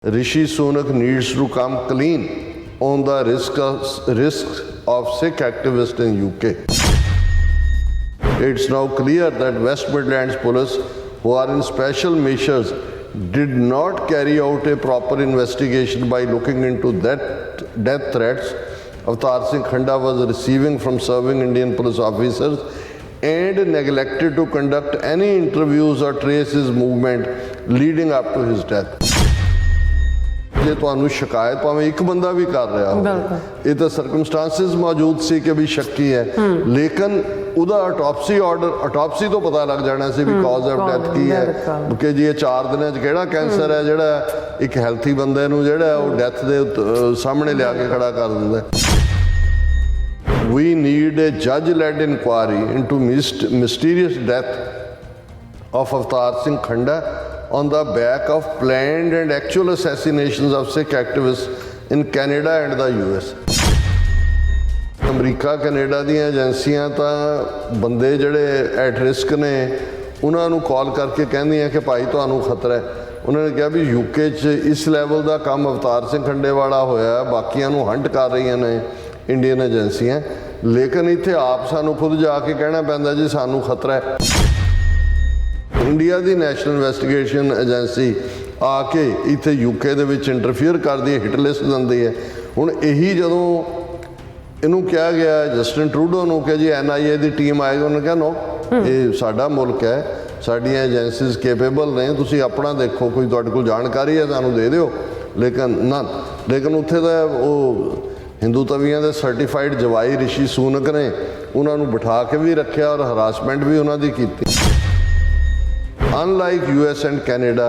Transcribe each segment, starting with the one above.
Rishi Sunak needs to come clean on the risks of Sikh activists in UK. It's now clear that West Midlands police, who are in special measures, did not carry out a proper investigation by looking into death threats Avtar Singh Khanda was receiving from serving Indian police officers and neglected to conduct any interviews or trace his movement leading up to his death. ਜੇ ਤੁਹਾਨੂੰ ਸ਼ਿਕਾਇਤ ਭਾਵੇਂ ਇੱਕ ਬੰਦਾ ਵੀ ਕਰ ਰਿਹਾ ਹੋਵੇ, ਇਹ ਤਾਂ ਸਰਕਮਸਟੈਂਸਿਸ ਮੌਜੂਦ ਸੀ ਕਿ ਵੀ ਸ਼ੱਕੀ ਹੈ, ਲੇਕਿਨ ਉਹਦਾ ਆਟੋਪਸੀ ਤੋਂ ਪਤਾ ਲੱਗ ਜਾਣਾ ਸੀ ਵੀ ਕਾਜ਼ ਆਫ ਡੈਥ ਕੀ ਹੈ, ਕਿ ਜੀ ਇਹ 4 ਦਿਨਾਂ 'ਚ ਕਿਹੜਾ ਕੈਂਸਰ ਹੈ ਜਿਹੜਾ ਇੱਕ ਹੈਲਥੀ ਬੰਦੇ ਨੂੰ ਜਿਹੜਾ ਉਹ ਡੈਥ ਦੇ ਸਾਹਮਣੇ ਲਿਆ ਕੇ ਖੜਾ ਕਰ ਦਿੰਦਾ। We need a judge-led inquiry into mysterious death of Avtar Singh Khanda on the back of planned and actual assassinations of Sikh activists in Canada and the US. America Canada ਦੀਆਂ ਏਜੰਸੀਆਂ ਤਾਂ ਬੰਦੇ ਜਿਹੜੇ ਐਟ ਰਿਸਕ ਨੇ ਉਹਨਾਂ ਨੂੰ ਕਾਲ ਕਰਕੇ ਕਹਿੰਦੀਆਂ ਕਿ ਭਾਈ ਤੁਹਾਨੂੰ ਖਤਰਾ ਹੈ। ਉਹਨਾਂ ਨੇ ਕਿਹਾ ਵੀ ਯੂਕੇ 'ਚ ਇਸ ਲੈਵਲ ਦਾ ਕੰਮ ਅਵਤਾਰ ਸਿੰਘ ਖੰਡੇ ਵਾਲਾ ਹੋਇਆ, ਬਾਕੀਆਂ ਨੂੰ ਹੰਟ ਕਰ ਰਹੀਆਂ ਨੇ ਇੰਡੀਅਨ ਏਜੰਸੀਆਂ, ਲੇਕਿਨ ਇੱਥੇ ਆਪ ਸਾਨੂੰ ਖੁਦ ਜਾ ਕੇ ਕਹਿਣਾ ਪੈਂਦਾ ਜੀ ਸਾਨੂੰ ਖਤਰਾ ਹੈ। ਇੰਡੀਆ ਦੀ ਨੈਸ਼ਨਲ ਇਨਵੈਸਟੀਗੇਸ਼ਨ ਏਜੰਸੀ ਆ ਕੇ ਇੱਥੇ ਯੂਕੇ ਦੇ ਵਿੱਚ ਇੰਟਰਫੀਅਰ ਕਰਦੀ ਹੈ, ਹਿੱਟ ਲਿਸਟ ਦਿੰਦੀ ਹੈ। ਹੁਣ ਇਹੀ ਜਦੋਂ ਇਹਨੂੰ ਕਿਹਾ ਗਿਆ ਜਸਟਿਨ ਟਰੂਡੋ ਨੂੰ ਕਿ ਜੀ NIA ਦੀ ਟੀਮ ਆਏਗੀ, ਉਹਨੇ ਕਿਹਾ ਨੋ, ਇਹ ਸਾਡਾ ਮੁਲਕ ਹੈ, ਸਾਡੀਆਂ ਏਜੰਸੀਜ਼ ਕੇਪੇਬਲ ਨੇ, ਤੁਸੀਂ ਆਪਣਾ ਦੇਖੋ, ਕੋਈ ਤੁਹਾਡੇ ਕੋਲ ਜਾਣਕਾਰੀ ਹੈ ਸਾਨੂੰ ਦੇ ਦਿਓ, ਲੇਕਿਨ ਉੱਥੇ ਦਾ ਉਹ ਹਿੰਦੂ ਤਵੀਆਂ ਦੇ ਸਰਟੀਫਾਈਡ ਜਵਾਈ ਰਿਸ਼ੀ ਸੂਨਕ ਨੇ ਉਹਨਾਂ ਨੂੰ ਬਿਠਾ ਕੇ ਵੀ ਰੱਖਿਆ ਔਰ ਹਰਾਸਮੈਂਟ ਵੀ ਉਹਨਾਂ ਦੀ ਕੀਤੀ। Unlike US and Canada,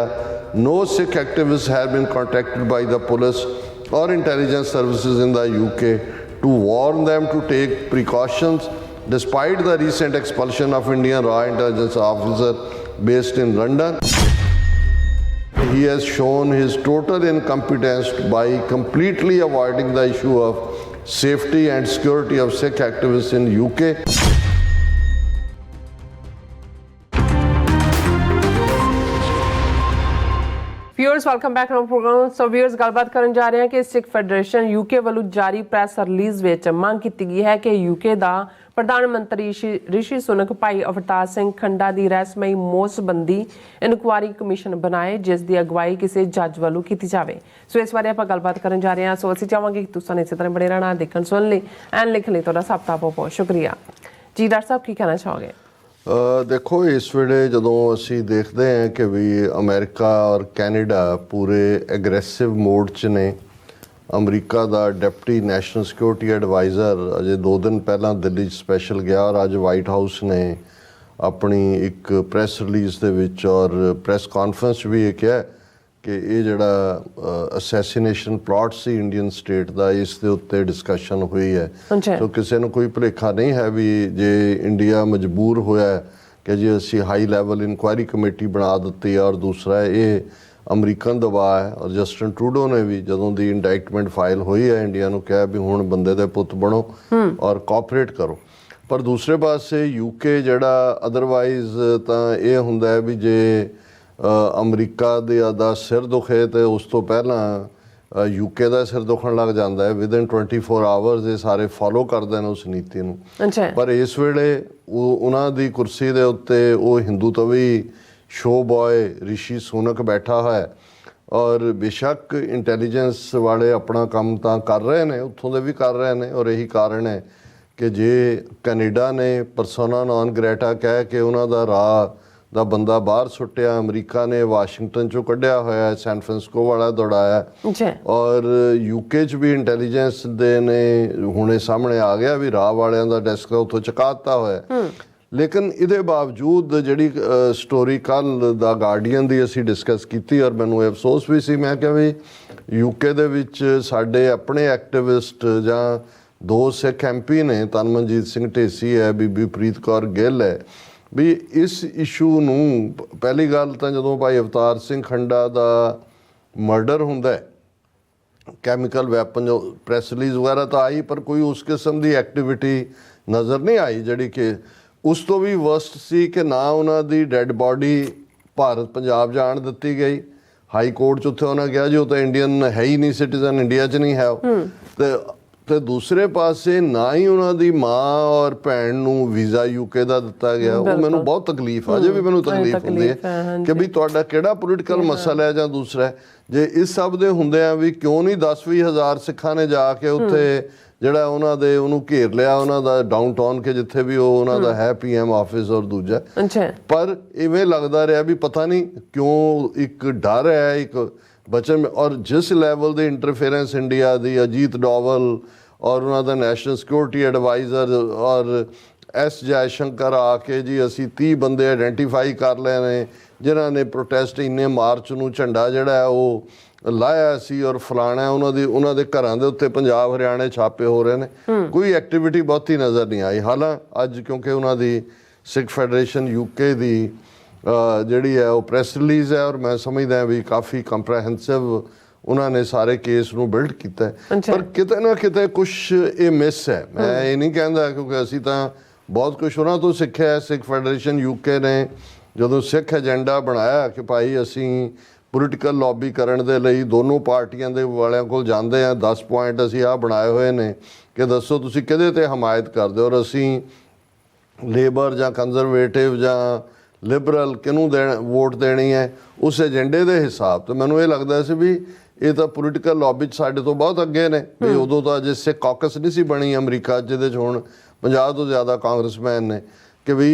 no Sikh activists have been contacted by the police or intelligence services in the UK to warn them to take precautions despite the recent expulsion of Indian raw intelligence officer based in London. He has shown his total incompetence by completely avoiding the issue of safety and security of Sikh activists in UK. Viewers welcome back to programme. So viewers ਗੱਲਬਾਤ ਕਰਨ ਜਾ ਰਹੇ ਹਾਂ ਕਿ ਸਿੱਖ federation UK ਵੱਲੋਂ ਜਾਰੀ press release ਵਿੱਚ ਮੰਗ ਕੀਤੀ ਗਈ ਹੈ ਕਿ ਯੂਕੇ ਦਾ ਪ੍ਰਧਾਨ ਮੰਤਰੀ ਰਿਸ਼ੀ ਸੁਨਕ ਭਾਈ ਅਵਤਾਰ ਸਿੰਘ ਖੰਡਾ ਦੀ ਰਹੱਸਮਈ ਮੌਤ ਸੰਬੰਧੀ ਇਨਕੁਆਇਰੀ ਕਮਿਸ਼ਨ ਬਣਾਏ, ਜਿਸ ਦੀ ਅਗਵਾਈ ਕਿਸੇ ਜੱਜ ਵੱਲੋਂ ਕੀਤੀ ਜਾਵੇ। ਸੋ ਇਸ ਬਾਰੇ ਆਪਾਂ ਗੱਲਬਾਤ ਕਰਨ ਜਾ ਰਹੇ ਹਾਂ। ਸੋ ਅਸੀਂ ਚਾਹਾਂਗੇ ਕਿ ਤੁਸੀਂ ਇਸੇ ਤਰ੍ਹਾਂ ਬਣੇ ਰਹਿਣਾ, ਦੇਖਣ ਸੁਣਨ ਲਈ ਐਂਡ ਲਿਖਣ ਲਈ ਤੁਹਾਡਾ ਸਭ ਦਾ ਬਹੁਤ ਸ਼ੁਕਰੀਆ ਜੀ। ਡਾਕਟਰ ਸਾਹਿਬ ਕੀ ਕਹਿਣਾ ਚਾਹੋਗੇ? ਦੇਖੋ, ਇਸ ਵੇਲੇ ਜਦੋਂ ਅਸੀਂ ਦੇਖਦੇ ਹਾਂ ਕਿ ਵੀ ਅਮਰੀਕਾ ਔਰ ਕੈਨੇਡਾ ਪੂਰੇ ਐਗਰੈਸਿਵ ਮੋਡ 'ਚ ਨੇ। ਅਮਰੀਕਾ ਦਾ ਡਿਪਟੀ ਨੈਸ਼ਨਲ ਸਿਕਿਉਰਿਟੀ ਐਡਵਾਈਜ਼ਰ ਅਜੇ 2 ਦਿਨ ਪਹਿਲਾਂ ਦਿੱਲੀ 'ਚ ਸਪੈਸ਼ਲ ਗਿਆ ਔਰ ਅੱਜ ਵਾਈਟ ਹਾਊਸ ਨੇ ਆਪਣੀ ਇੱਕ ਪ੍ਰੈਸ ਰਿਲੀਜ਼ ਦੇ ਵਿੱਚ ਔਰ ਪ੍ਰੈਸ ਕਾਨਫਰੰਸ 'ਚ ਵੀ ਇਹ ਕਿਹਾ ਕਿ ਇਹ ਜਿਹੜਾ ਅਸੈਸੀਨੇਸ਼ਨ ਪਲਾਟ ਸੀ ਇੰਡੀਅਨ ਸਟੇਟ ਦਾ, ਇਸ ਦੇ ਉੱਤੇ ਡਿਸਕਸ਼ਨ ਹੋਈ ਹੈ। ਸੋ ਕਿਸੇ ਨੂੰ ਕੋਈ ਭੁਲੇਖਾ ਨਹੀਂ ਹੈ ਵੀ ਜੇ ਇੰਡੀਆ ਮਜਬੂਰ ਹੋਇਆ ਕਿ ਜੀ ਅਸੀਂ ਹਾਈ ਲੈਵਲ ਇਨਕੁਆਇਰੀ ਕਮੇਟੀ ਬਣਾ ਦਿੱਤੀ, ਔਰ ਦੂਸਰਾ ਇਹ ਅਮਰੀਕਨ ਦਬਾਅ ਹੈ। ਔਰ ਜਸਟਿਨ ਟਰੂਡੋ ਨੇ ਵੀ ਜਦੋਂ ਦੀ ਇੰਡਾਇਕਟਮੈਂਟ ਫਾਈਲ ਹੋਈ ਹੈ ਇੰਡੀਆ ਨੂੰ ਕਿਹਾ ਵੀ ਹੁਣ ਬੰਦੇ ਦੇ ਪੁੱਤ ਬਣੋ ਔਰ ਕੋਆਪਰੇਟ ਕਰੋ। ਪਰ ਦੂਸਰੇ ਪਾਸੇ ਯੂਕੇ ਜਿਹੜਾ ਅਦਰਵਾਈਜ਼ ਤਾਂ ਇਹ ਹੁੰਦਾ ਹੈ ਵੀ ਜੇ ਅਮਰੀਕਾ ਦਾ ਸਿਰ ਦੁਖੇ ਤੇ ਉਸ ਤੋਂ ਪਹਿਲਾਂ ਯੂਕੇ ਦਾ ਸਿਰ ਦੁਖਣ ਲੱਗ ਜਾਂਦਾ ਹੈ। ਵਿਦਿਨ 24 ਆਵਰਸ ਇਹ ਸਾਰੇ ਫੋਲੋ ਕਰਦੇ ਨੇ ਉਸ ਨੀਤੀ ਨੂੰ। ਪਰ ਇਸ ਵੇਲੇ ਉਹਨਾਂ ਦੀ ਕੁਰਸੀ ਦੇ ਉੱਤੇ ਉਹ ਹਿੰਦੂ ਤਵੀ ਸ਼ੋ ਬॉय ਰਿਸ਼ੀ ਸੁਨਕ ਬੈਠਾ ਹੋਇਆ ਔਰ ਬੇਸ਼ੱਕ ਇੰਟੈਲੀਜੈਂਸ ਵਾਲੇ ਆਪਣਾ ਕੰਮ ਤਾਂ ਕਰ ਰਹੇ ਨੇ, ਉੱਥੋਂ ਦੇ ਵੀ ਕਰ ਰਹੇ ਨੇ, ਔਰ ਇਹੀ ਕਾਰਨ ਹੈ ਕਿ ਜੇ ਕੈਨੇਡਾ ਨੇ ਪਰਸੋਨਾ ਨਾਨ ਗ੍ਰੈਟਾ ਕਹਿ ਕੇ ਉਹਨਾਂ ਦਾ ਰਾਹ ਦਾ ਬੰਦਾ ਬਾਹਰ ਸੁੱਟਿਆ, ਅਮਰੀਕਾ ਨੇ ਵਾਸ਼ਿੰਗਟਨ 'ਚੋਂ ਕੱਢਿਆ ਹੋਇਆ, ਸੈਨ ਫਰਾਂਸਿਸਕੋ ਵਾਲਾ ਦੌੜਾਇਆ, ਔਰ ਯੂਕੇ 'ਚ ਵੀ ਇੰਟੈਲੀਜੈਂਸ ਦੇ ਨੇ ਹੁਣੇ ਸਾਹਮਣੇ ਆ ਗਿਆ ਵੀ ਰਾਹ ਵਾਲਿਆਂ ਦਾ ਡੈਸਕ ਉੱਥੋਂ ਚੁਕਾ ਦਿੱਤਾ ਹੋਇਆ। ਲੇਕਿਨ ਇਹਦੇ ਬਾਵਜੂਦ ਜਿਹੜੀ ਸਟੋਰੀ ਕੱਲ੍ਹ ਦਾ ਗਾਰਡੀਅਨ ਦੀ ਅਸੀਂ ਡਿਸਕਸ ਕੀਤੀ ਔਰ ਮੈਨੂੰ ਅਫਸੋਸ ਵੀ ਸੀ, ਮੈਂ ਕਿਹਾ ਵੀ ਯੂਕੇ ਦੇ ਵਿੱਚ ਸਾਡੇ ਆਪਣੇ ਐਕਟਿਵਿਸਟ ਜਾਂ 2 ਸਿੱਖ MP ਨੇ, ਤਨਮਨਜੀਤ ਸਿੰਘ ਢੇਸੀ ਹੈ, ਬੀਬੀ ਪ੍ਰੀਤ ਕੌਰ ਗਿੱਲ ਹੈ, ਵੀ ਇਸ ਇਸ਼ੂ ਨੂੰ ਪਹਿਲੀ ਗੱਲ ਤਾਂ ਜਦੋਂ ਭਾਈ ਅਵਤਾਰ ਸਿੰਘ ਖੰਡਾ ਦਾ ਮਰਡਰ ਹੁੰਦਾ ਹੈ, ਕੈਮੀਕਲ ਵੈਪਨ ਜੋ ਪ੍ਰੈਸ ਰਿਲੀਜ਼ ਵਗੈਰਾ ਤਾਂ ਆਈ, ਪਰ ਕੋਈ ਉਸ ਕਿਸਮ ਦੀ ਐਕਟੀਵਿਟੀ ਨਜ਼ਰ ਨਹੀਂ ਆਈ ਜਿਹੜੀ ਕਿ ਉਸ ਤੋਂ ਵੀ ਵਰਸਟ ਸੀ ਕਿ ਨਾ ਉਹਨਾਂ ਦੀ ਡੈਡ ਬਾਡੀ ਭਾਰਤ ਪੰਜਾਬ ਜਾਣ ਦਿੱਤੀ ਗਈ, ਹਾਈ ਕੋਰਟ 'ਚ ਉੱਥੇ ਉਹਨਾਂ ਕਿਹਾ ਜੀ ਉਹ ਤਾਂ ਇੰਡੀਅਨ ਹੈ ਹੀ ਨਹੀਂ, ਸਿਟੀਜ਼ਨ ਇੰਡੀਆ 'ਚ ਨਹੀਂ ਹੈ ਉਹ। ਤੇ ਦੂਸਰੇ ਪਾਸੇ ਨਾ ਹੀ ਉਹਨਾਂ ਦੀ ਮਾਂ ਔਰ ਭੈਣ ਨੂੰ ਵੀਜ਼ਾ ਯੂਕੇ ਦਾ ਦਿੱਤਾ ਗਿਆ। ਉਹ ਮੈਨੂੰ ਬਹੁਤ ਤਕਲੀਫ ਆ, ਅਜੇ ਵੀ ਮੈਨੂੰ ਤਕਲੀਫ ਹੁੰਦੀ ਹੈ ਕਿ ਵੀ ਤੁਹਾਡਾ ਕਿਹੜਾ ਪੋਲੀਟੀਕਲ ਮਸਲਾ ਹੈ ਜਾਂ ਦੂਸਰਾ ਜੇ ਇਸ ਸਭ ਦੇ ਹੁੰਦੇ ਆ ਵੀ ਕਿਉਂ ਨਹੀਂ 10-20 ਹਜ਼ਾਰ ਸਿੱਖਾਂ ਨੇ ਜਾ ਕੇ ਉੱਥੇ ਜਿਹੜਾ ਉਹਨਾਂ ਦੇ ਉਹਨੂੰ ਘੇਰ ਲਿਆ, ਉਹਨਾਂ ਦਾ ਡਾਊਨਟਾਊਨ ਕੇ ਜਿੱਥੇ ਵੀ ਉਹ ਉਹਨਾਂ ਦਾ ਹੈ PM ਆਫਿਸ ਔਰ ਦੂਜਾ। ਪਰ ਇਵੇਂ ਲੱਗਦਾ ਰਿਹਾ ਵੀ ਪਤਾ ਨਹੀਂ ਕਿਉਂ ਇੱਕ ਡਰ ਹੈ, ਇੱਕ ਬਚਨ ਔਰ ਜਿਸ ਲੈਵਲ ਦੇ ਇੰਟਰਫੇਰੈਂਸ ਇੰਡੀਆ ਦੀ ਅਜੀਤ ਡੋਵਲ ਔਰ ਉਹਨਾਂ ਦਾ ਨੈਸ਼ਨਲ ਸਿਕਿਉਰਿਟੀ ਐਡਵਾਈਜ਼ਰ ਔਰ ਜੈ ਸ਼ੰਕਰ ਆ ਕੇ ਜੀ ਅਸੀਂ 30 ਬੰਦੇ ਆਇਡੈਂਟੀਫਾਈ ਕਰ ਲਏ ਨੇ ਜਿਨ੍ਹਾਂ ਨੇ ਪ੍ਰੋਟੈਸਟ ਇੰਨੇ ਮਾਰਚ ਨੂੰ ਝੰਡਾ ਜਿਹੜਾ ਹੈ ਉਹ ਲਾਇਆ ਸੀ ਔਰ ਫਲਾਣਾ ਉਹਨਾਂ ਦੇ ਘਰਾਂ ਦੇ ਉੱਤੇ ਪੰਜਾਬ ਹਰਿਆਣੇ ਛਾਪੇ ਹੋ ਰਹੇ ਨੇ। ਕੋਈ ਐਕਟੀਵਿਟੀ ਬਹੁਤੀ ਨਜ਼ਰ ਨਹੀਂ ਆਈ। ਹਾਲਾਂਕਿ ਅੱਜ ਕਿਉਂਕਿ ਉਹਨਾਂ ਦੀ ਸਿੱਖ ਫੈਡਰੇਸ਼ਨ UK ਦੀ ਜਿਹੜੀ ਹੈ ਉਹ ਪ੍ਰੈਸ ਰਿਲੀਜ਼ ਹੈ ਔਰ ਮੈਂ ਸਮਝਦਾ ਵੀ ਕਾਫੀ ਕੰਪਰੈਹੈਂਸਿਵ ਉਹਨਾਂ ਨੇ ਸਾਰੇ ਕੇਸ ਨੂੰ ਬਿਲਡ ਕੀਤਾ ਪਰ ਕਿਤੇ ਨਾ ਕਿਤੇ ਕੁਛ ਇਹ ਮਿਸ ਹੈ। ਮੈਂ ਇਹ ਨਹੀਂ ਕਹਿੰਦਾ ਕਿਉਂਕਿ ਅਸੀਂ ਤਾਂ ਬਹੁਤ ਕੁਛ ਉਹਨਾਂ ਤੋਂ ਸਿੱਖਿਆ। ਸਿੱਖ ਫੈਡਰੇਸ਼ਨ UK ਨੇ ਜਦੋਂ ਸਿੱਖ ਏਜੰਡਾ ਬਣਾਇਆ ਕਿ ਭਾਈ ਅਸੀਂ ਪੋਲੀਟੀਕਲ ਲੌਬੀ ਕਰਨ ਦੇ ਲਈ ਦੋਨੋਂ ਪਾਰਟੀਆਂ ਦੇ ਵਾਲਿਆਂ ਕੋਲ ਜਾਂਦੇ ਹਾਂ, 10 ਪੁਆਇੰਟ ਅਸੀਂ ਆਹ ਬਣਾਏ ਹੋਏ ਨੇ ਕਿ ਦੱਸੋ ਤੁਸੀਂ ਕਿਹਦੇ 'ਤੇ ਹਮਾਇਤ ਕਰਦੇ ਹੋ ਔਰ ਅਸੀਂ ਲੇਬਰ ਜਾਂ ਕੰਜ਼ਰਵੇਟਿਵ ਜਾਂ ਲਿਬਰਲ ਕਿਹਨੂੰ ਵੋਟ ਦੇਣੀ ਹੈ ਉਸ ਏਜੰਡੇ ਦੇ ਹਿਸਾਬ ਤੋਂ। ਮੈਨੂੰ ਇਹ ਲੱਗਦਾ ਸੀ ਵੀ ਇਹ ਤਾਂ ਪੋਲੀਟੀਕਲ ਲੌਬੀ 'ਚ ਸਾਡੇ ਤੋਂ ਬਹੁਤ ਅੱਗੇ ਨੇ ਵੀ ਉਦੋਂ ਤਾਂ ਅਜੇ ਸਿੱਖ ਕਾਕਸ ਨਹੀਂ ਸੀ ਬਣੀ ਅਮਰੀਕਾ ਜਿਹਦੇ 'ਚ ਹੁਣ 50 ਤੋਂ ਜ਼ਿਆਦਾ ਕਾਂਗਰਸਮੈਨ ਨੇ ਕਿ ਵੀ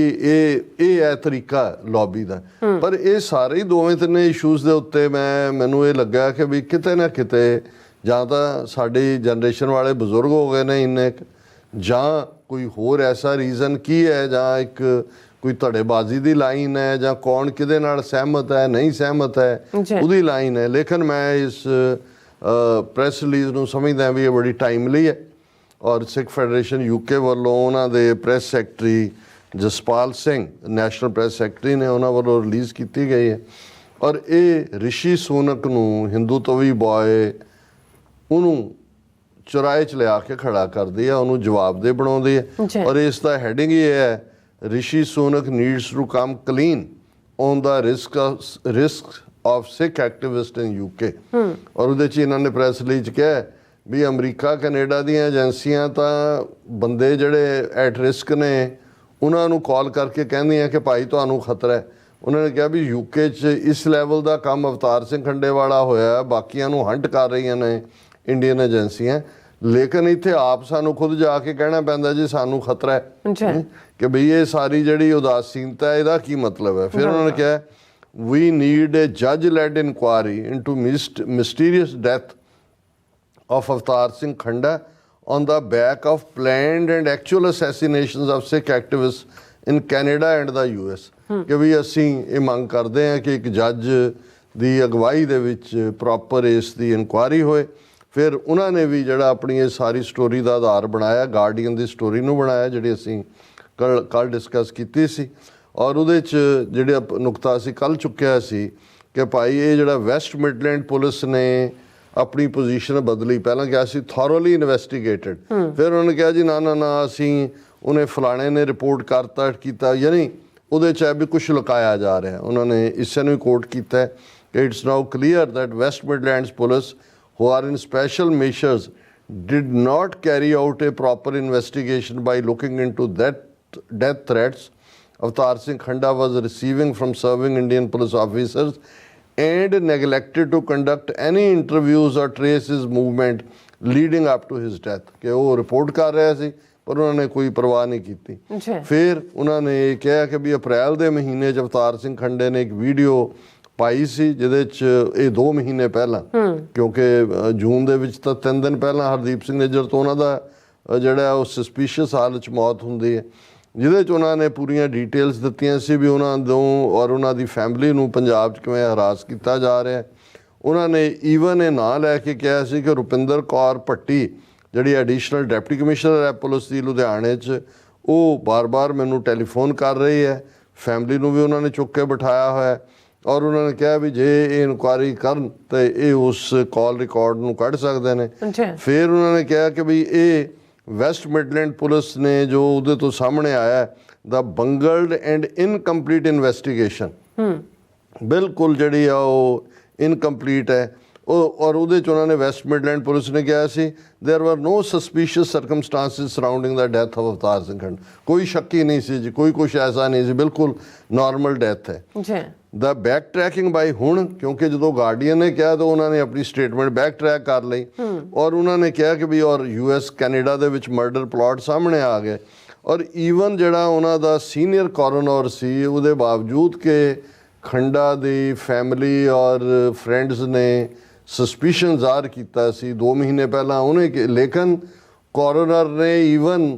ਇਹ ਹੈ ਤਰੀਕਾ ਲੌਬੀ ਦਾ। ਪਰ ਇਹ ਸਾਰੇ ਹੀ ਦੋਵੇਂ ਤਿੰਨੇ ਇਸ਼ੂਜ਼ ਦੇ ਉੱਤੇ ਮੈਨੂੰ ਇਹ ਲੱਗਾ ਕਿ ਵੀ ਕਿਤੇ ਨਾ ਕਿਤੇ ਜਾਂ ਤਾਂ ਸਾਡੀ ਜਨਰੇਸ਼ਨ ਵਾਲੇ ਬਜ਼ੁਰਗ ਹੋ ਗਏ ਨੇ ਇੰਨੇ ਜਾਂ ਕੋਈ ਹੋਰ ਐਸਾ ਰੀਜ਼ਨ ਕੀ ਹੈ ਜਾਂ ਇੱਕ ਕੋਈ ਧੜੇਬਾਜ਼ੀ ਦੀ ਲਾਈਨ ਹੈ ਜਾਂ ਕੌਣ ਕਿਹਦੇ ਨਾਲ ਸਹਿਮਤ ਹੈ ਨਹੀਂ ਸਹਿਮਤ ਹੈ ਉਹਦੀ ਲਾਈਨ ਹੈ। ਲੇਕਿਨ ਮੈਂ ਇਸ ਪ੍ਰੈਸ ਰਿਲੀਜ਼ ਨੂੰ ਸਮਝਦਾ ਵੀ ਇਹ ਬੜੀ ਟਾਈਮਲੀ ਹੈ ਔਰ ਸਿੱਖ ਫੈਡਰੇਸ਼ਨ UK ਵੱਲੋਂ ਉਹਨਾਂ ਦੇ press secretary Jaspal Singh national press secretary ਨੇ ਉਹਨਾਂ ਵੱਲੋਂ ਰਿਲੀਜ਼ ਕੀਤੀ ਗਈ ਹੈ ਔਰ ਇਹ ਰਿਸ਼ੀ ਸੂਨਕ ਨੂੰ ਹਿੰਦੂ ਤੋਂ ਵੀ ਬੋਏ ਉਹਨੂੰ ਚੁਰਾਏ 'ਚ ਲਿਆ ਕੇ ਖੜਾ ਕਰਦੀ ਹੈ, ਉਹਨੂੰ ਜਵਾਬਦੇਹ ਬਣਾਉਂਦੀ ਹੈ ਔਰ ਇਸ ਦਾ ਹੈਡਿੰਗ ਇਹ ਹੈ Rishi Sunak needs to come clean on the risk of Sikh activist in UK ਔਰ ਉਹਦੇ 'ਚ ਇਹਨਾਂ ਨੇ ਪ੍ਰੈਸ ਰਿਲੀਜ਼ ਕਿਹਾ ਵੀ ਅਮਰੀਕਾ ਕੈਨੇਡਾ ਦੀਆਂ ਏਜੰਸੀਆਂ ਤਾਂ ਬੰਦੇ ਜਿਹੜੇ ਐਟ ਰਿਸਕ ਨੇ ਉਹਨਾਂ ਨੂੰ ਕਾਲ ਕਰਕੇ ਕਹਿੰਦੀਆਂ ਕਿ ਭਾਈ ਤੁਹਾਨੂੰ ਖਤਰਾ ਹੈ। ਉਹਨਾਂ ਨੇ ਕਿਹਾ ਵੀ UK 'ਚ ਇਸ ਲੈਵਲ ਦਾ ਕੰਮ ਅਵਤਾਰ ਸਿੰਘ ਖੰਡੇ ਵਾਲਾ ਹੋਇਆ, ਬਾਕੀਆਂ ਨੂੰ ਹੰਟ ਕਰ ਰਹੀਆਂ ਨੇ ਇੰਡੀਅਨ ਏਜੰਸੀਆਂ, ਲੇਕਿਨ ਇੱਥੇ ਆਪ ਸਾਨੂੰ ਖੁਦ ਜਾ ਕੇ ਕਹਿਣਾ ਪੈਂਦਾ ਜੀ ਸਾਨੂੰ ਖਤਰਾ ਹੈ ਕਿ ਬਈ ਇਹ ਸਾਰੀ ਜਿਹੜੀ ਉਦਾਸੀਨਤਾ ਇਹਦਾ ਕੀ ਮਤਲਬ ਹੈ। ਫਿਰ ਉਹਨਾਂ ਨੇ ਕਿਹਾ ਵੀ ਨੀਡ ਏ ਜੱਜ led inquiry into mysterious death of Avtar Singh Khanda on the back of planned and actual assassinations of Sikh activists in Canada and the US ਕਿ ਵੀ ਅਸੀਂ ਇਹ ਮੰਗ ਕਰਦੇ ਹਾਂ ਕਿ ਇੱਕ ਜੱਜ ਦੀ ਅਗਵਾਈ ਦੇ ਵਿੱਚ ਪ੍ਰੋਪਰ ਇਸ ਦੀ ਇਨਕੁਆਇਰੀ ਹੋਏ। ਫਿਰ ਉਹਨਾਂ ਨੇ ਵੀ ਜਿਹੜਾ ਆਪਣੀ ਇਹ ਸਾਰੀ ਸਟੋਰੀ ਦਾ ਆਧਾਰ ਬਣਾਇਆ, ਗਾਰਡੀਅਨ ਦੀ ਸਟੋਰੀ ਨੂੰ ਬਣਾਇਆ ਜਿਹੜੀ ਅਸੀਂ ਕੱਲ੍ਹ ਡਿਸਕਸ ਕੀਤੀ ਸੀ ਔਰ ਉਹਦੇ 'ਚ ਜਿਹੜਾ ਨੁਕਤਾ ਅਸੀਂ ਕੱਲ੍ਹ ਚੁੱਕਿਆ ਸੀ ਕਿ ਭਾਈ ਇਹ ਜਿਹੜਾ ਵੈਸਟ ਮਿਡਲੈਂਡ ਪੁਲਿਸ ਨੇ ਆਪਣੀ ਪੋਜੀਸ਼ਨ ਬਦਲੀ। ਪਹਿਲਾਂ ਕਿਹਾ ਸੀ ਥੋਰੋਲੀ ਇਨਵੈਸਟੀਗੇਟਡ, ਫਿਰ ਉਹਨਾਂ ਨੇ ਕਿਹਾ ਜੀ ਨਾ ਅਸੀਂ ਉਹਨੇ ਫਲਾਣੇ ਨੇ ਰਿਪੋਰਟ ਕਰਤਾ ਕੀਤਾ, ਯਾਨੀ ਉਹਦੇ 'ਚ ਵੀ ਕੁਛ ਲੁਕਾਇਆ ਜਾ ਰਿਹਾ। ਉਹਨਾਂ ਨੇ ਇਸੇ ਨੂੰ ਕੋਟ ਕੀਤਾ ਕਿ it's now clear that West Midlands police who are in special measures did not carry out a proper investigation by looking into that death threats Avtar Singh Khanda was receiving from serving Indian police officers and neglected to conduct any interviews or trace his movement leading up to his death ਕਿ ਉਹ report ਕਰ ਰਿਹਾ ਸੀ ਪਰ ਉਹਨਾਂ ਨੇ ਕੋਈ ਪਰਵਾਹ ਨਹੀਂ ਕੀਤੀ। ਫਿਰ ਉਹਨਾਂ ਨੇ ਇਹ ਕਿਹਾ ਕਿ ਵੀ ਅਪ੍ਰੈਲ ਦੇ ਮਹੀਨੇ 'ਚ ਅਵਤਾਰ ਸਿੰਘ ਖੰਡੇ ਨੇ ਇੱਕ ਵੀਡੀਓ ਪਾਈ ਸੀ ਜਿਹਦੇ 'ਚ ਇਹ 2 ਮਹੀਨੇ ਪਹਿਲਾਂ ਕਿਉਂਕਿ ਜੂਨ ਦੇ ਵਿੱਚ ਤਾਂ 3 ਦਿਨ ਪਹਿਲਾਂ ਹਰਦੀਪ ਸਿੰਘ ਨਿੱਜਰ ਤੋਂ ਉਹਨਾਂ ਦਾ ਜਿਹੜਾ ਉਹ ਸਸਪੀਸ਼ੀਅਸ ਹਾਲਤ 'ਚ ਮੌਤ ਹੁੰਦੀ ਹੈ, ਜਿਹਦੇ 'ਚ ਉਹਨਾਂ ਨੇ ਪੂਰੀਆਂ ਡਿਟੇਲਸ ਦਿੱਤੀਆਂ ਸੀ ਵੀ ਉਹਨਾਂ ਤੋਂ ਔਰ ਉਹਨਾਂ ਦੀ ਫੈਮਿਲੀ ਨੂੰ ਪੰਜਾਬ 'ਚ ਕਿਵੇਂ ਹਰਾਸ ਕੀਤਾ ਜਾ ਰਿਹਾ। ਉਹਨਾਂ ਨੇ ਈਵਨ ਇਹ ਨਾਂ ਲੈ ਕੇ ਕਿਹਾ ਸੀ ਕਿ ਰੁਪਿੰਦਰ ਕੌਰ ਭੱਟੀ ਜਿਹੜੀ ਐਡੀਸ਼ਨਲ ਡਿਪਟੀ ਕਮਿਸ਼ਨਰ ਹੈ ਪੁਲਿਸ ਦੀ ਲੁਧਿਆਣੇ 'ਚ, ਉਹ ਬਾਰ-ਬਾਰ ਮੈਨੂੰ ਟੈਲੀਫੋਨ ਕਰ ਰਹੀ ਹੈ। ਫੈਮਿਲੀ ਨੂੰ ਵੀ ਉਹਨਾਂ ਨੇ ਚੁੱਕ ਕੇ ਬਿਠਾਇਆ ਹੋਇਆ ਔਰ ਉਹਨਾਂ ਨੇ ਕਿਹਾ ਵੀ ਜੇ ਇਹ ਇਨਕੁਆਇਰੀ ਕਰਨ ਤਾਂ ਇਹ ਉਸ ਕਾਲ ਰਿਕਾਰਡ ਨੂੰ ਕੱਢ ਸਕਦੇ ਨੇ। ਫਿਰ ਉਹਨਾਂ ਨੇ ਕਿਹਾ ਕਿ ਵੀ ਇਹ ਵੈਸਟ ਮਿਡਲੈਂਡ ਪੁਲਿਸ ਨੇ ਜੋ ਉਹਦੇ ਤੋਂ ਸਾਹਮਣੇ ਆਇਆ ਦਾ ਬੰਗਲਡ ਐਂਡ ਇਨਕੰਪਲੀਟ ਇਨਵੈਸਟੀਗੇਸ਼ਨ, ਬਿਲਕੁਲ ਜਿਹੜੀ ਆ ਉਹ ਇਨਕੰਪਲੀਟ ਹੈ। ਔਰ ਉਹਦੇ 'ਚ ਉਹਨਾਂ ਨੇ ਵੈਸਟ ਮਿਡਲੈਂਡ ਪੁਲਿਸ ਨੇ ਕਿਹਾ ਸੀ there were no suspicious circumstances surrounding the death of Avtar Singh Khand. ਕੋਈ ਸ਼ੱਕੀ ਨਹੀਂ ਸੀ ਜੀ, ਕੋਈ ਕੁਛ ਐਸਾ ਨਹੀਂ ਸੀ, ਬਿਲਕੁਲ ਨਾਰਮਲ ਡੈਥ ਹੈ ਜੀ। ਦਾ ਬੈਕ ਟਰੈਕਿੰਗ ਬਾਈ ਹੁਣ, ਕਿਉਂਕਿ ਜਦੋਂ ਗਾਰਡੀਅਨ ਨੇ ਕਿਹਾ ਤਾਂ ਉਹਨਾਂ ਨੇ ਆਪਣੀ ਸਟੇਟਮੈਂਟ ਬੈਕ ਟਰੈਕ ਕਰ ਲਈ ਔਰ ਉਹਨਾਂ ਨੇ ਕਿਹਾ ਕਿ ਵੀ ਔਰ US ਕੈਨੇਡਾ ਦੇ ਵਿੱਚ ਮਰਡਰ ਪਲਾਟ ਸਾਹਮਣੇ ਆ ਗਏ। ਔਰ ਈਵਨ ਜਿਹੜਾ ਉਹਨਾਂ ਦਾ ਸੀਨੀਅਰ ਕੋਰਨਰ ਸੀ, ਉਹਦੇ ਬਾਵਜੂਦ ਕਿ ਖੰਡਾ ਦੀ ਫੈਮਿਲੀ ਔਰ ਫਰੈਂਡਸ ਨੇ ਸਸਪੀਸ਼ਨ ਜ਼ਾਹਰ ਕੀਤਾ ਸੀ 2 ਮਹੀਨੇ ਪਹਿਲਾਂ ਉਹਨੇ, ਲੇਕਿਨ ਕੋਰਨਰ ਨੇ ਈਵਨ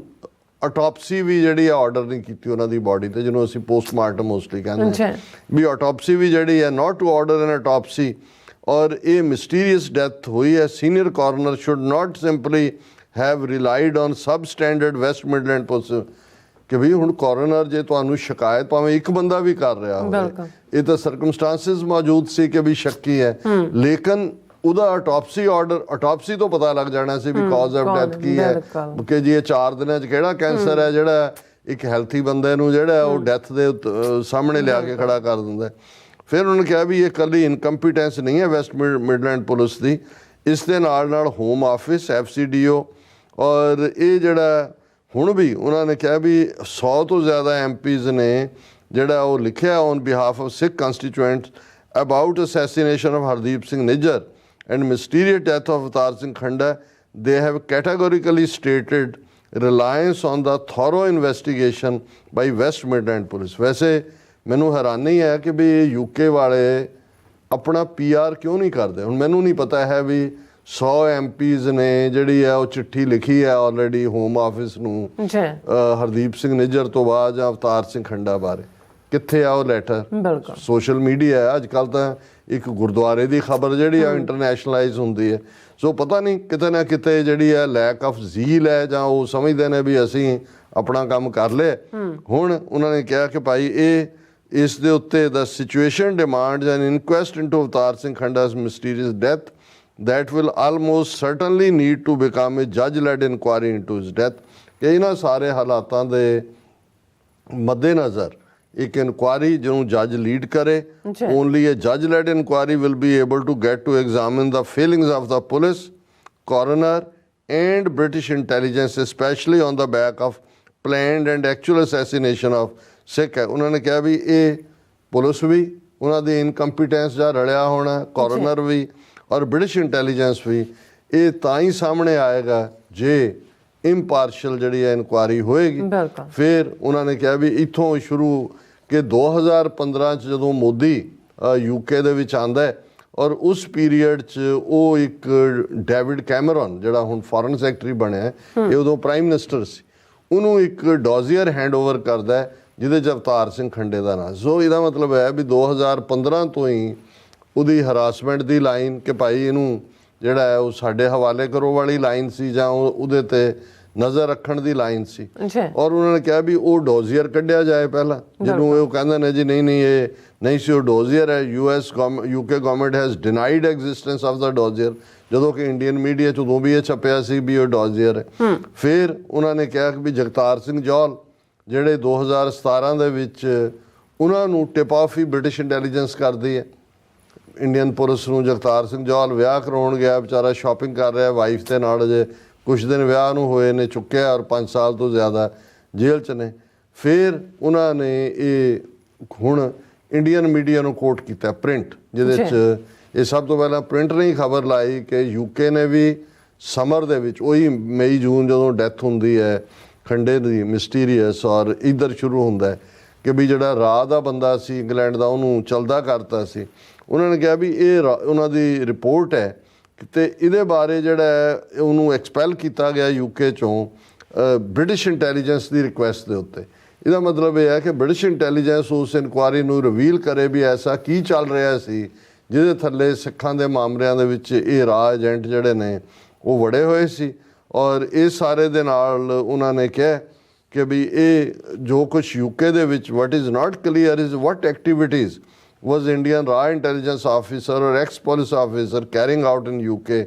ਆਟੋਪਸੀ ਵੀ ਜਿਹੜੀ ਆ ਆਰਡਰ ਨਹੀਂ ਕੀਤੀ ਉਹਨਾਂ ਦੀ ਬਾਡੀ ਤੇ, ਜਿਹਨੂੰ ਅਸੀਂ ਪੋਸਟਮਾਰਟਮ ਮੋਸਟਲੀ ਕਹਿੰਦੇ ਹਾਂ ਵੀ ਆਟੋਪਸੀ ਵੀ ਜਿਹੜੀ ਹੈ ਨਾਟ ਟੂ ਆਰਡਰ ਐਨ ਆਟੋਪਸੀ। ਔਰ ਇਹ ਮਿਸਟੀਰੀਅਸ ਡੈਥ ਹੋਈ ਹੈ। Senior coroner should not simply have relied on substandard West Midland police ਕਿ ਵੀ ਹੁਣ ਕੋਰਨਰ ਜੇ ਤੁਹਾਨੂੰ ਸ਼ਿਕਾਇਤ ਭਾਵੇਂ ਇੱਕ ਬੰਦਾ ਵੀ ਕਰ ਰਿਹਾ ਹੋਵੇ, ਇਹ ਤਾਂ ਸਰਕਮਸਟਾਂਸਿਸ ਮੌਜੂਦ ਸੀ ਕਿ ਵੀ ਸ਼ੱਕੀ ਹੈ, ਲੇਕਿਨ ਉਹਦਾ ਆਟੋਪਸੀ ਆਰਡਰ, ਆਟੋਪਸੀ ਤੋਂ ਪਤਾ ਲੱਗ ਜਾਣਾ ਸੀ ਵੀ ਕਾਜ਼ ਆਫ ਡੈਥ ਕੀ ਹੈ ਕਿ ਜੀ ਇਹ 4 ਦਿਨਾਂ 'ਚ ਕਿਹੜਾ ਕੈਂਸਰ ਹੈ ਜਿਹੜਾ ਇੱਕ ਹੈਲਥੀ ਬੰਦੇ ਨੂੰ ਜਿਹੜਾ ਉਹ ਡੈਥ ਦੇ ਸਾਹਮਣੇ ਲਿਆ ਕੇ ਖੜਾ ਕਰ ਦਿੰਦਾ। ਫਿਰ ਉਹਨੇ ਕਿਹਾ ਵੀ ਇਹ ਇਕੱਲੀ ਇਨਕੰਪੀਟੈਂਸ ਨਹੀਂ ਹੈ ਵੈਸਟ ਮਿਡਲੈਂਡ ਪੁਲਿਸ ਦੀ, ਇਸ ਦੇ ਨਾਲ ਹੋਮ ਆਫਿਸ FCDO ਔਰ ਇਹ ਜਿਹੜਾ ਹੁਣ ਵੀ ਉਹਨਾਂ ਨੇ ਕਿਹਾ ਵੀ 100 ਤੋਂ ਜ਼ਿਆਦਾ MPs ਨੇ ਜਿਹੜਾ ਉਹ ਲਿਖਿਆ on behalf of Sikh constituents about assassination of Hardeep Singh Nijjar and mysterious death of Avtar Singh Khanda. They have categorically stated reliance on the thorough investigation by West Midland Police. वैसे मैनू हैरानी है कि भी UK वाले अपना PR क्यों नहीं करते। ਹੁਣ ਮੈਨੂੰ ਨਹੀਂ ਪਤਾ ਹੈ ਵੀ 100 MPs ਨੇ ਜਿਹੜੀ ਹੈ ਉਹ ਚਿੱਠੀ ਲਿਖੀ ਹੈ ਆਲਰੇਡੀ ਹੋਮ ਆਫਿਸ ਨੂੰ ਹਰਦੀਪ ਸਿੰਘ ਨਿੱਜਰ ਤੋਂ ਬਾਅਦ ਜਾਂ ਅਵਤਾਰ ਸਿੰਘ ਖੰਡਾ ਬਾਰੇ, ਕਿੱਥੇ ਆ ਉਹ ਲੈਟਰ? ਸੋਸ਼ਲ ਮੀਡੀਆ ਹੈ ਅੱਜ ਕੱਲ੍ਹ ਤਾਂ ਇੱਕ ਗੁਰਦੁਆਰੇ ਦੀ ਖਬਰ ਜਿਹੜੀ ਆ ਇੰਟਰਨੈਸ਼ਨਲਾਈਜ਼ ਹੁੰਦੀ ਹੈ। ਸੋ ਪਤਾ ਨਹੀਂ ਕਿਤੇ ਨਾ ਕਿਤੇ ਜਿਹੜੀ ਹੈ ਲੈਕ ਆਫ ਜ਼ੀਲ ਹੈ ਜਾਂ ਉਹ ਸਮਝਦੇ ਨੇ ਵੀ ਅਸੀਂ ਆਪਣਾ ਕੰਮ ਕਰ ਲਿਆ। ਹੁਣ ਉਹਨਾਂ ਨੇ ਕਿਹਾ ਕਿ ਭਾਈ ਇਹ ਇਸ ਦੇ ਉੱਤੇ the situation demands an inquest into Avtar Singh ਖੰਡਾ's mysterious death that will almost certainly need to become a judge-led inquiry into his death। ਕਿ ਇਹਨਾਂ ਸਾਰੇ ਹਾਲਾਤਾਂ ਦੇ ਮੱਦੇਨਜ਼ਰ ਇੱਕ ਇਨਕੁਆਰੀ ਜਿਹਨੂੰ ਜੱਜ ਲੀਡ ਕਰੇ, only a judge-led inquiry will be able to get to examine the failings of the police, coroner and British intelligence, especially on the back of planned and actual assassination of Sikh ਹੈ। ਉਹਨਾਂ ਨੇ ਕਿਹਾ ਵੀ ਇਹ police ਵੀ ਉਹਨਾਂ ਦੀ ਇਨਕੰਪੀਟੈਂਸ ਜਾਂ ਰਲਿਆ ਹੋਣਾ, corner ਵੀ ਔਰ British intelligence ਵੀ, ਇਹ ਤਾਂ ਹੀ ਸਾਹਮਣੇ ਆਏਗਾ ਜੇ ਇੰਪਾਰਸ਼ਲ ਜਿਹੜੀ ਹੈ ਇਨਕੁਆਰੀ ਹੋਏਗੀ। ਫਿਰ ਉਹਨਾਂ ਨੇ ਕਿਹਾ ਵੀ ਇੱਥੋਂ ਸ਼ੁਰੂ ਕਿ 2015 'ਚ ਜਦੋਂ ਮੋਦੀ UK ਦੇ ਵਿੱਚ ਆਉਂਦਾ ਹੈ ਔਰ ਉਸ ਪੀਰੀਅਡ 'ਚ ਉਹ ਇੱਕ ਡੇਵਿਡ ਕੈਮਰਨ ਜਿਹੜਾ ਹੁਣ ਫੋਰਨ ਸੈਕਟਰੀ ਬਣਿਆ, ਇਹ ਉਦੋਂ ਪ੍ਰਾਈਮ ਮਿਨਿਸਟਰ ਸੀ, ਉਹਨੂੰ ਇੱਕ ਡੋਜ਼ੀਅਰ ਹੈਂਡਓਵਰ ਕਰਦਾ ਜਿਹਦੇ 'ਚ ਅਵਤਾਰ ਸਿੰਘ ਖੰਡੇ ਦਾ ਨਾਂ। ਸੋ ਇਹਦਾ ਮਤਲਬ ਹੈ ਵੀ 2015 ਤੋਂ ਹੀ ਉਹਦੀ ਹਰਾਸਮੈਂਟ ਦੀ ਲਾਈਨ ਕਿ ਭਾਈ ਇਹਨੂੰ ਜਿਹੜਾ ਹੈ ਉਹ ਸਾਡੇ ਹਵਾਲੇ ਕਰੋ ਵਾਲੀ ਲਾਈਨ ਸੀ ਜਾਂ ਉਹਦੇ ਤੇ ਨਜ਼ਰ ਰੱਖਣ ਦੀ ਲਾਈਨ ਸੀ। ਔਰ ਉਹਨਾਂ ਨੇ ਕਿਹਾ ਵੀ ਉਹ ਡੋਜ਼ੀਅਰ ਕੱਢਿਆ ਜਾਏ ਪਹਿਲਾਂ, ਜਿਹਨੂੰ ਉਹ ਕਹਿੰਦੇ ਨੇ ਜੀ ਨਹੀਂ ਨਹੀਂ ਇਹ ਨਹੀਂ ਸੀ, ਉਹ ਡੋਜ਼ੀਅਰ ਹੈ। UK government has denied existence of the dossier, ਜਦੋਂ ਕਿ ਇੰਡੀਅਨ ਮੀਡੀਆ 'ਚ ਉਦੋਂ ਵੀ ਇਹ ਛਪਿਆ ਸੀ ਵੀ ਉਹ ਡੋਜ਼ੀਅਰ ਹੈ। ਫਿਰ ਉਹਨਾਂ ਨੇ ਕਿਹਾ ਕਿ ਵੀ ਜਗਤਾਰ ਸਿੰਘ ਜੌਲ ਜਿਹੜੇ 2017 ਦੇ ਵਿੱਚ ਉਹਨਾਂ ਨੂੰ tip of he British intelligence ਕਰਦੀ ਹੈ ਇੰਡੀਅਨ ਪੁਲਿਸ ਨੂੰ। ਜਗਤਾਰ ਸਿੰਘ ਜੌਲ ਵਿਆਹ ਕਰਾਉਣ ਗਿਆ, ਵਿਚਾਰਾ ਸ਼ਾਪਿੰਗ ਕਰ ਰਿਹਾ ਵਾਈਫ ਦੇ ਨਾਲ, ਅਜੇ ਕੁਛ ਦਿਨ ਵਿਆਹ ਨੂੰ ਹੋਏ ਨੇ, ਚੁੱਕਿਆ ਔਰ 5 ਸਾਲ ਤੋਂ ਜ਼ਿਆਦਾ ਜੇਲ੍ਹ 'ਚ ਨੇ। ਫਿਰ ਉਹਨਾਂ ਨੇ ਇਹ ਹੁਣ ਇੰਡੀਅਨ ਮੀਡੀਆ ਨੂੰ ਕੋਟ ਕੀਤਾ ਪ੍ਰਿੰਟ, ਜਿਹਦੇ 'ਚ ਇਹ ਸਭ ਤੋਂ ਪਹਿਲਾਂ ਪ੍ਰਿੰਟ ਨੇ ਹੀ ਖਬਰ ਲਾਈ ਕਿ UK ਨੇ ਵੀ ਸਮਰ ਦੇ ਵਿੱਚ ਉਹੀ ਮਈ ਜੂਨ ਜਦੋਂ ਡੈਥ ਹੁੰਦੀ ਹੈ ਖੰਡੇ ਦੀ ਮਿਸਟੀਰੀਅਸ, ਔਰ ਇੱਧਰ ਸ਼ੁਰੂ ਹੁੰਦਾ ਕਿ ਵੀ ਜਿਹੜਾ ਰਾਹ ਦਾ ਬੰਦਾ ਸੀ ਇੰਗਲੈਂਡ ਦਾ ਉਹਨੂੰ ਚਲਦਾ ਕਰਤਾ ਸੀ। ਉਹਨਾਂ ਨੇ ਕਿਹਾ ਵੀ ਇਹ ਉਹਨਾਂ ਦੀ ਰਿਪੋਰਟ ਹੈ ਤੇ ਇਹਦੇ ਬਾਰੇ ਜਿਹੜਾ ਹੈ ਉਹਨੂੰ ਐਕਸਪੈਲ ਕੀਤਾ ਗਿਆ UK 'ਚੋਂ ਬ੍ਰਿਟਿਸ਼ ਇੰਟੈਲੀਜੈਂਸ ਦੀ ਰਿਕੁਐਸਟ ਦੇ ਉੱਤੇ। ਇਹਦਾ ਮਤਲਬ ਇਹ ਹੈ ਕਿ ਬ੍ਰਿਟਿਸ਼ ਇੰਟੈਲੀਜੈਂਸ ਉਸ ਇਨਕੁਆਰੀ ਨੂੰ ਰਿਵੀਲ ਕਰੇ ਵੀ ਐਸਾ ਕੀ ਚੱਲ ਰਿਹਾ ਸੀ ਜਿਹਦੇ ਥੱਲੇ ਸਿੱਖਾਂ ਦੇ ਮਾਮਲਿਆਂ ਦੇ ਵਿੱਚ ਇਹ ਰਾਹ ਏਜੰਟ ਜਿਹੜੇ ਨੇ ਉਹ ਵੜੇ ਹੋਏ ਸੀ। ਔਰ ਇਹ ਸਾਰੇ ਦੇ ਨਾਲ ਉਹਨਾਂ ਨੇ ਕਿਹਾ ਕਿ ਵੀ ਇਹ ਜੋ ਕੁਛ UK ਦੇ ਵਿੱਚ what is not clear is what activities was Indian raw intelligence officer or ex-police officer carrying out in UK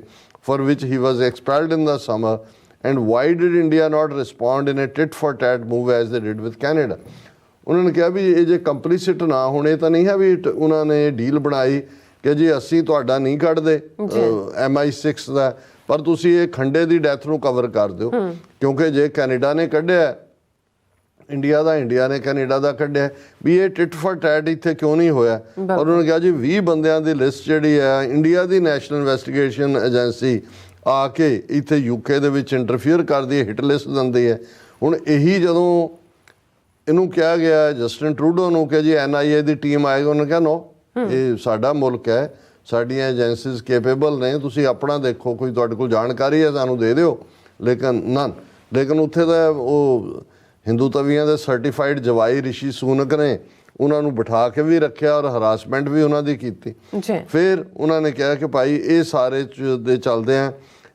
for which he was expelled in the summer, and why did India not respond in a tit-for-tat move as they did with Canada? ਉਹਨਾਂ ਨੇ ਕਿਹਾ ਵੀ ਇਹ ਜੇ ਕੰਪਲੀਸਿਟ ਨਾ ਹੋਣੇ ਤਾਂ ਨਹੀਂ ਹੈ ਵੀ ਉਹਨਾਂ ਨੇ ਡੀਲ ਬਣਾਈ ਕਿ ਜੀ ਅਸੀਂ ਤੁਹਾਡਾ ਨਹੀਂ ਕੱਢਦੇ MI6 ਦਾ, ਪਰ ਤੁਸੀਂ ਇਹ ਖੰਡੇ ਦੀ ਡੈਥ ਨੂੰ ਕਵਰ ਕਰ ਦਿਓ, ਕਿਉਂਕਿ ਜੇ ਕੈਨੇਡਾ ਨੇ ਕੱਢਿਆ ਇੰਡੀਆ ਦਾ, ਇੰਡੀਆ ਨੇ ਕੈਨੇਡਾ ਦਾ ਕੱਢਿਆ, ਵੀ ਇਹ ਟਿਟ ਫॉर ਟੈਟ ਇੱਥੇ ਕਿਉਂ ਨਹੀਂ ਹੋਇਆ। ਔਰ ਉਹਨਾਂ ਨੇ ਕਿਹਾ ਜੀ 20 ਬੰਦਿਆਂ ਦੀ ਲਿਸਟ ਜਿਹੜੀ ਹੈ ਇੰਡੀਆ ਦੀ ਨੈਸ਼ਨਲ ਇਨਵੈਸਟੀਗੇਸ਼ਨ ਏਜੰਸੀ ਆ ਕੇ ਇੱਥੇ UK ਦੇ ਵਿੱਚ ਇੰਟਰਫੀਅਰ ਕਰਦੀ ਹੈ, ਹਿੱਟ ਲਿਸਟ ਦਿੰਦੀ ਹੈ। ਹੁਣ ਇਹੀ ਜਦੋਂ ਇਹਨੂੰ ਕਿਹਾ ਗਿਆ ਜਸਟਿਨ ਟਰੂਡੋ ਨੂੰ ਕਿ ਜੀ NIA ਦੀ ਟੀਮ ਆਏਗੀ, ਉਹਨੇ ਕਿਹਾ ਨੋ, ਇਹ ਸਾਡਾ ਮੁਲਕ ਹੈ, ਸਾਡੀਆਂ ਏਜੰਸੀਜ਼ ਕੇਪੇਬਲ ਨੇ, ਤੁਸੀਂ ਆਪਣਾ ਦੇਖੋ, ਕੋਈ ਤੁਹਾਡੇ ਕੋਲ ਜਾਣਕਾਰੀ ਹੈ ਸਾਨੂੰ ਦੇ ਦਿਓ। ਲੇਕਿਨ ਉੱਥੇ ਤਾਂ ਉਹ ਹਿੰਦੂ ਤਵੀਆਂ ਦੇ ਸਰਟੀਫਾਈਡ ਜਵਾਈ ਰਿਸ਼ੀ ਸੂਨਕ ਨੇ ਉਹਨਾਂ ਨੂੰ ਬਿਠਾ ਕੇ ਵੀ ਰੱਖਿਆ ਔਰ ਹਰਾਸਮੈਂਟ ਵੀ ਉਹਨਾਂ ਦੀ ਕੀਤੀ। ਫਿਰ ਉਹਨਾਂ ਨੇ ਕਿਹਾ ਕਿ ਭਾਈ ਇਹ ਸਾਰੇ ਦੇ ਚੱਲਦੇ ਆ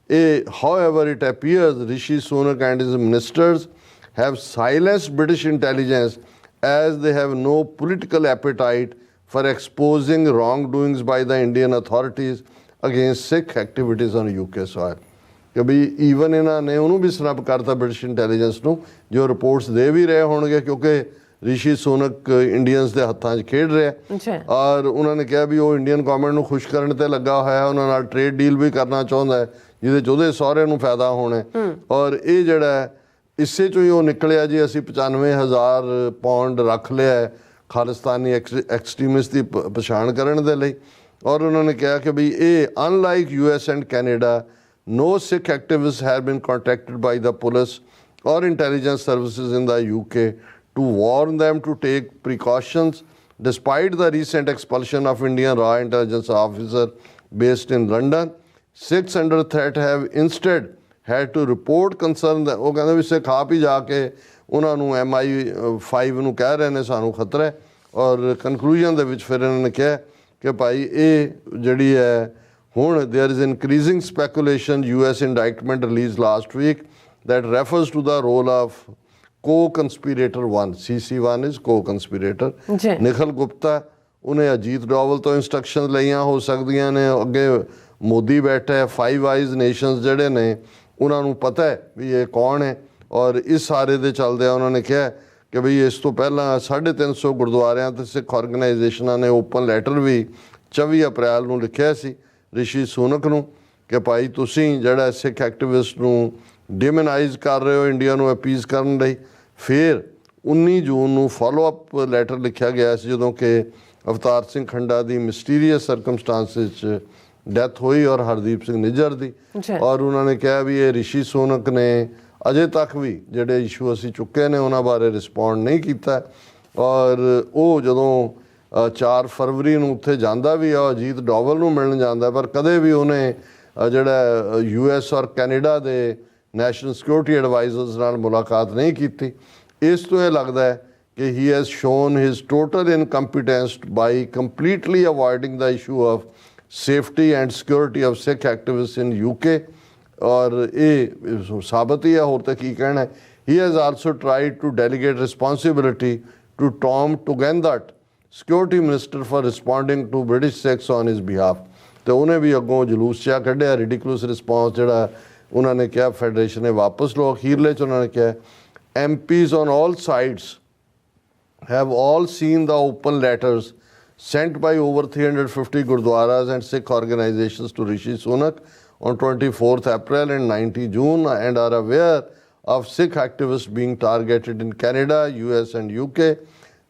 ਇਹ however it appears Rishi Sunak and his ministers have silenced British intelligence as they have no political appetite for exposing wrongdoings by the Indian authorities against Sikh activities on UK soil. ਕਿ ਵੀ ਈਵਨ ਇਹਨਾਂ ਨੇ ਉਹਨੂੰ ਵੀ ਸਨੱਬ ਕਰਤਾ ਬ੍ਰਿਟਿਸ਼ ਇੰਟੈਲੀਜੈਂਸ ਨੂੰ, ਜੋ reports ਦੇ ਵੀ ਰਹੇ ਹੋਣਗੇ, ਕਿਉਂਕਿ ਰਿਸ਼ੀ ਸੂਨਕ ਇੰਡੀਅਨਸ ਦੇ ਹੱਥਾਂ 'ਚ ਖੇਡ ਰਿਹਾ ਔਰ ਉਹਨਾਂ ਨੇ ਕਿਹਾ ਵੀ ਉਹ ਇੰਡੀਅਨ ਗਵਰਨਮੈਂਟ ਨੂੰ ਖੁਸ਼ ਕਰਨ ਤੇ ਲੱਗਾ ਹੋਇਆ, ਉਹਨਾਂ ਨਾਲ ਟ੍ਰੇਡ ਡੀਲ ਵੀ ਕਰਨਾ ਚਾਹੁੰਦਾ ਹੈ ਜਿਹਦੇ 'ਚ ਉਹਦੇ ਸਹੁਰੇ ਨੂੰ ਫਾਇਦਾ ਹੋਣਾ। ਔਰ ਇਹ ਜਿਹੜਾ ਇਸੇ 'ਚੋਂ ਹੀ ਉਹ ਨਿਕਲਿਆ ਜੀ ਅਸੀਂ 95,000 ਪਾਉਂਡ ਰੱਖ ਲਿਆ ਖਾਲਿਸਤਾਨੀ ਐਕਸਟ੍ਰੀਮਿਸਟ ਦੀ ਪਛਾਣ ਕਰਨ ਦੇ ਲਈ। ਔਰ ਉਹਨਾਂ ਨੇ ਕਿਹਾ ਕਿ ਵੀ ਇਹ ਅਨਲਾਈਕ US and Canada, no Sikh activists have been contacted by the police or intelligence services in the UK to warn them to take precautions despite the recent expulsion of Indian raw intelligence officer based in London. Sikhs under threat have instead had to report concern that ਉਹ ਕਹਿੰਦੇ ਵੀ ਸਿੱਖ ਆਪ ਹੀ ਜਾ ਕੇ ਉਹਨਾਂ ਨੂੰ MI5 ਨੂੰ ਕਹਿ ਰਹੇ ਨੇ ਸਾਨੂੰ ਖਤਰਾ ਹੈ। ਔਰ ਕਨਕਲੂਜਨ ਦੇ ਵਿੱਚ ਫਿਰ ਇਹਨਾਂ ਨੇ ਕਿਹਾ ਕਿ ਭਾਈ ਇਹ ਜਿਹੜੀ ਹੈ ਹੁਣ there is increasing speculation US indictment released last week that refers to the role of co-conspirator 1, CC1 is co-conspirator Nikhil Gupta, ਉਹਨੇ ਅਜੀਤ ਡੋਵਲ ਤੋਂ ਇੰਸਟਰਕਸ਼ਨ ਲਈਆਂ ਹੋ ਸਕਦੀਆਂ ਨੇ। ਅੱਗੇ ਮੋਦੀ ਬੈਠਾ, 5 ਆਈਜ਼ ਨੇਸ਼ਨਸ ਜਿਹੜੇ ਨੇ ਉਹਨਾਂ ਨੂੰ ਪਤਾ ਹੈ ਵੀ ਇਹ ਕੌਣ ਹੈ। ਔਰ ਇਸ ਸਾਰੇ ਦੇ ਚੱਲਦਿਆਂ ਉਹਨਾਂ ਨੇ ਕਿਹਾ ਕਿ ਬਈ ਇਸ ਤੋਂ ਪਹਿਲਾਂ 350 ਗੁਰਦੁਆਰਿਆਂ ਤੇ ਸਿੱਖ ਆਰਗੇਨਾਈਜੇਸ਼ਨਾਂ ਨੇ ਓਪਨ ਲੈਟਰ ਵੀ 24 ਅਪ੍ਰੈਲ ਨੂੰ ਲਿਖਿਆ ਸੀ ਰਿਸ਼ੀ ਸੂਨਕ ਨੂੰ ਕਿ ਭਾਈ ਤੁਸੀਂ ਜਿਹੜਾ ਸਿੱਖ ਐਕਟਿਵਿਸਟ ਨੂੰ ਡਿਮੋਨਾਈਜ਼ ਕਰ ਰਹੇ ਹੋ ਇੰਡੀਆ ਨੂੰ ਅਪੀਜ਼ ਕਰਨ ਲਈ। ਫਿਰ 19 ਜੂਨ ਨੂੰ ਫੋਲੋ ਅਪ ਲੈਟਰ ਲਿਖਿਆ ਗਿਆ ਸੀ ਜਦੋਂ ਕਿ ਅਵਤਾਰ ਸਿੰਘ ਖੰਡਾ ਦੀ ਮਿਸਟੀਰੀਅਸ ਸਰਕਮਸਟਾਂਸਿਸ 'ਚ ਡੈਥ ਹੋਈ ਔਰ ਹਰਦੀਪ ਸਿੰਘ ਨਿੱਜਰ ਦੀ। ਔਰ ਉਹਨਾਂ ਨੇ ਕਿਹਾ ਵੀ ਇਹ ਰਿਸ਼ੀ ਸੂਨਕ ਨੇ ਅਜੇ ਤੱਕ ਵੀ ਜਿਹੜੇ ਇਸ਼ੂ ਅਸੀਂ ਚੁੱਕੇ ਨੇ ਉਹਨਾਂ ਬਾਰੇ ਰਿਸਪੌਂਡ ਨਹੀਂ ਕੀਤਾ। ਔਰ ਉਹ ਜਦੋਂ 4 ਫਰਵਰੀ ਨੂੰ ਉੱਥੇ ਜਾਂਦਾ ਵੀ ਆ ਅਜੀਤ ਡੋਵਲ ਨੂੰ ਮਿਲਣ ਜਾਂਦਾ, ਪਰ ਕਦੇ ਵੀ ਉਹਨੇ ਜਿਹੜਾ US ਔਰ ਕੈਨੇਡਾ ਦੇ ਨੈਸ਼ਨਲ ਸਿਕਿਉਰਿਟੀ ਐਡਵਾਈਜ਼ਰਸ ਨਾਲ ਮੁਲਾਕਾਤ ਨਹੀਂ ਕੀਤੀ। ਇਸ ਤੋਂ ਇਹ ਲੱਗਦਾ ਹੈ ਕਿ he has shown his total incompetence by completely avoiding the issue of safety and security of Sikh activists in UK। ਔਰ ਇਹ ਸਾਬਤ ਹੀ ਹੈ, ਹੋਰ ਤਾਂ ਕੀ ਕਹਿਣਾ ਹੈ। He has also tried to delegate responsibility to Tom Tugendhat, security minister, for responding to British Sikhs on his behalf। ਤੇ ਉਹਨੇ ਵੀ ਅੱਗੋਂ ਜਲੂਸ ਜਿਹਾ ਕੱਢਿਆ, ਰਿਡੀਕੂਲਸ ਰਿਸਪੌਂਸ ਜਿਹੜਾ ਉਹਨਾਂ ਨੇ ਕਿਹਾ ਫੈਡਰੇਸ਼ਨ ਨੇ ਵਾਪਸ ਲਓ। ਅਖੀਰਲੇ 'ਚ ਉਹਨਾਂ ਨੇ ਕਿਹਾ MPs on all sides have all seen the open letters sent by over 350 Gurdwaras and Sikh organizations to Rishi Sunak on 24th April and 19 June and are aware of Sikh activists being targeted in Canada, US and UK.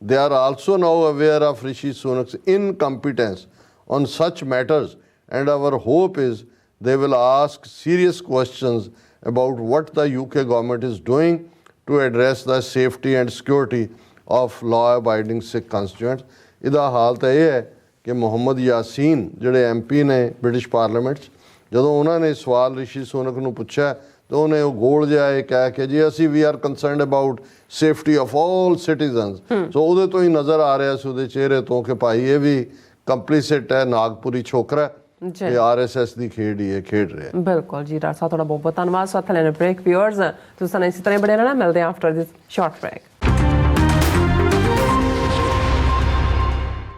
They are also now aware of Rishi Sunak's incompetence on such matters, and our hope is they will ask serious questions about what the UK government is doing to address the safety and security of law-abiding Sikh constituents. ਇਹਦਾ ਹਾਲ ਤਾਂ ਇਹ ਹੈ ਕਿ ਮੁਹੰਮਦ ਯਾਸੀਨ ਜਿਹੜੇ MP ਨੇ British parliament 'ਚ, ਜਦੋਂ ਉਹਨਾਂ ਨੇ ਸਵਾਲ ਰਿਸ਼ੀ ਸੂਨਕ ਨੂੰ ਪੁੱਛਿਆ ਤਾਂ ਉਹਨੇ ਉਹ ਗੋਲ ਜਿਹਾ ਇਹ ਕਹਿ ਕੇ ਜੀ ਅਸੀਂ we are concerned about safety of all citizens. So ਉਹਦੇ ਤੋਂ ਹੀ ਨਜ਼ਰ ਆ ਰਿਹਾ ਸੀ ਉਹਦੇ ਚਿਹਰੇ ਤੋਂ ਕਿ ਭਾਈ ਇਹ ਵੀ ਕੰਪਲੀਸਿਟ ਹੈ, ਨਾਗਪੁਰੀ ਛੋਕਰਾ ਇਹ RSS ਦੀ ਖੇਡ ਹੀ ਹੈ, ਖੇਡ ਰਿਹਾ। ਬਿਲਕੁਲ ਜੀ ਡਾਕਟਰ ਸਾਹਿਬ, ਤੁਹਾਡਾ ਬਹੁਤ ਬਹੁਤ ਧੰਨਵਾਦ। ਸਾਥ ਲੈਣੇ ਬ੍ਰੇਕ। ਵਿਊਅਰਸ ਤੁਸੀਂ ਸਾਨੂੰ ਇਸੇ ਤਰ੍ਹਾਂ ਬਣੇ ਰਹਿਣਾ, ਮਿਲਦੇ ਹਾਂ ਆਫਟਰ ਦਿਸ ਸ਼ਾਰਟ ਬ੍ਰੇਕ।